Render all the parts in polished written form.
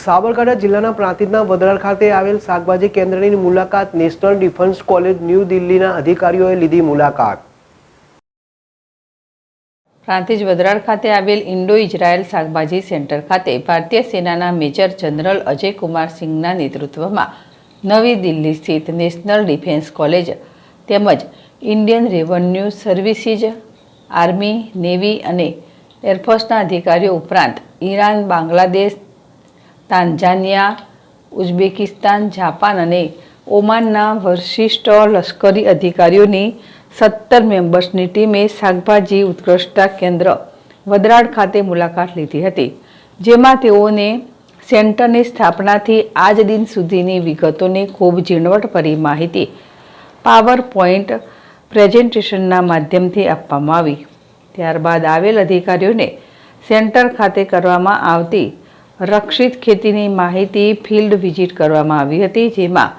સાબરકાંઠા જિલ્લાના પ્રાંતિજના વડરાળ ખાતે આવેલ શાકભાજી કેન્દ્રની મુલાકાત નેશનલ ડિફેન્સ કોલેજ ન્યૂ દિલ્હીના અધિકારીઓએ લીધી મુલાકાત। પ્રાંતિજ વડરાળ ખાતે આવેલ ઇન્ડો ઇઝરાયલ શાકભાજી સેન્ટર ખાતે ભારતીય સેનાના મેજર જનરલ અજય કુમાર સિંઘના નેતૃત્વમાં નવી દિલ્હી સ્થિત નેશનલ ડિફેન્સ કોલેજ તેમજ Indian revenue services, army, navy અને એરફોર્સના અધિકારીઓ ઉપરાંત Iran, Bangladesh, Tanzania, Uzbekistan, Japan અને ઓમાનના વરિષ્ઠ લશ્કરી અધિકારીઓની 17 મેમ્બર્સની ટીમે શાકભાજી ઉત્કૃષ્ટતા કેન્દ્ર વડરાળ ખાતે મુલાકાત લીધી હતી, જેમાં તેઓને સેન્ટરની સ્થાપનાથી આજ દિન સુધીની વિગતોની ખૂબ ઝીણવટભરી માહિતી પાવર પોઈન્ટ પ્રેઝન્ટેશનના માધ્યમથી આપવામાં આવી। ત્યારબાદ આવેલ અધિકારીઓને સેન્ટર ખાતે કરવામાં આવતી રક્ષિત ખેતીની માહિતી ફિલ્ડ વિઝિટ કરવામાં આવી હતી, જેમાં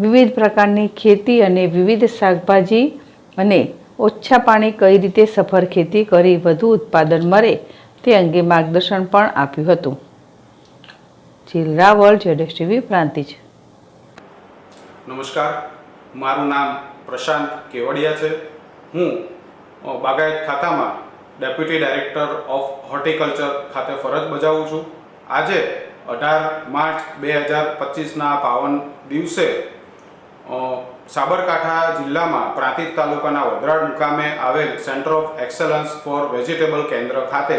વિવિધ પ્રકારની ખેતી અને વિવિધ શાકભાજી અને ઓછા પાણી કઈ રીતે સફળ ખેતી કરી વધુ ઉત્પાદન મળે તે અંગે માર્ગદર્શન પણ આપ્યું હતું। જીલ રાવલ, ZSTV, પ્રાંતિજ। નમસ્કાર, મારું નામ પ્રશાંત કેવડિયા છે। હું બાગાયત ખાતામાં ડેપ્યુટી ડાયરેક્ટર ઓફ હોર્ટિકલ્ચર ખાતે ફરજ બજાવું છું। આજે 18 માર્ચ 2025ના પાવન દિવસે સાબરકાંઠા જિલ્લામાં પ્રાંતિજ તાલુકાના વડરાળ મુકામે આવેલ centre of excellence for vegetable કેન્દ્ર ખાતે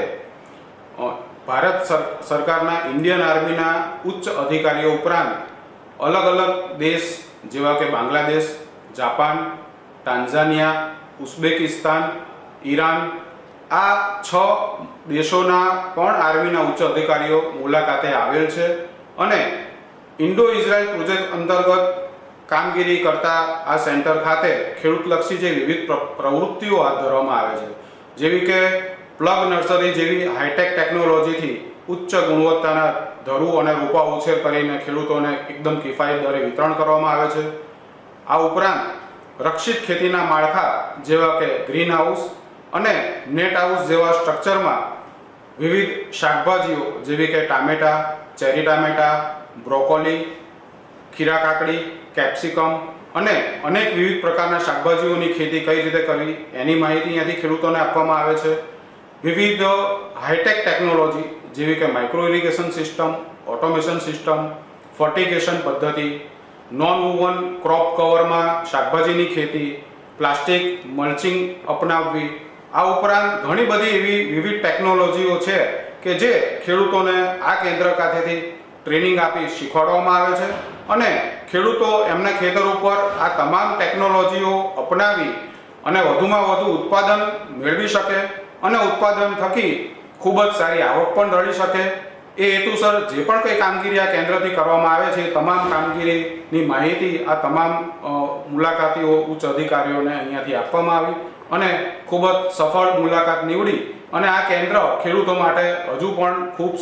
ભારત સરકારના ઇન્ડિયન આર્મીના ઉચ્ચ અધિકારીઓ ઉપરાંત અલગ અલગ દેશ જેવા કે Bangladesh, Japan, Tanzania, Uzbekistan, Iran, આ 6 દેશોના પણ આર્મીના ઉચ્ચ અધિકારીઓ મુલાકાતે આવેલ છે અને ઇન્ડો ઇઝરાયલ પ્રોજેક્ટ અંતર્ગત કામગીરી કરતા આ સેન્ટર ખાતે ખેડૂતલક્ષી જે વિવિધ પ્રવૃત્તિઓ હાથ ધરવામાં આવે છે, જેવી કે પ્લગ નર્સરી જેવી હાઈટેક ટેકનોલોજીથી ઉચ્ચ ગુણવત્તાના ધરું અને રોપા ઉછેર કરીને ખેડૂતોને એકદમ કિફાયત દરે વિતરણ કરવામાં આવે છે। આ ઉપરાંત રક્ષિત ખેતીના માળખા જેવા કે ગ્રીન હાઉસ અને નેટ હાઉસ જેવા સ્ટ્રક્ચરમાં વિવિધ શાકભાજીઓ જેવી કે ટામેટા, ચેરી ટામેટા, બ્રોકોલી, ખીરા કાકડી, કેપ્સિકમ અને અનેક વિવિધ પ્રકારના શાકભાજીઓની ખેતી કઈ રીતે કરવી એની માહિતી અહીંયાથી ખેડૂતોને આપવામાં આવે છે। વિવિધ હાઈટેક ટેકનોલોજી જેવી કે micro irrigation system, automation system, fertigation પદ્ધતિ, નોન વુવન ક્રોપ કવરમાં શાકભાજીની ખેતી, પ્લાસ્ટિક મલ્ચિંગ અપનાવવી, આ ઉપરાંત ઘણી બધી એવી વિવિધ ટેકનોલોજીઓ છે કે જે ખેડૂતોને આ કેન્દ્ર ખાતેથી ટ્રેનિંગ આપી શીખવાડવામાં આવે છે અને ખેડૂતો એમના ખેતર ઉપર આ તમામ ટેકનોલોજીઓ અપનાવી અને વધુમાં વધુ ઉત્પાદન મેળવી શકે અને ઉત્પાદન થકી ખૂબ જ સારી આવક પણ રળી શકે એ હેતુસર જે પણ કંઈ કામગીરી આ કેન્દ્રથી કરવામાં આવે છે તમામ કામગીરીની માહિતી આ તમામ મુલાકાતીઓ ઉચ્ચ અધિકારીઓને અહીંયાથી આપવામાં આવી અને ખૂબ જ સફળ મુલાકાત નીવડી અને આ કેન્દ્ર ખેડૂતો માટે હજુ પણ ખૂબ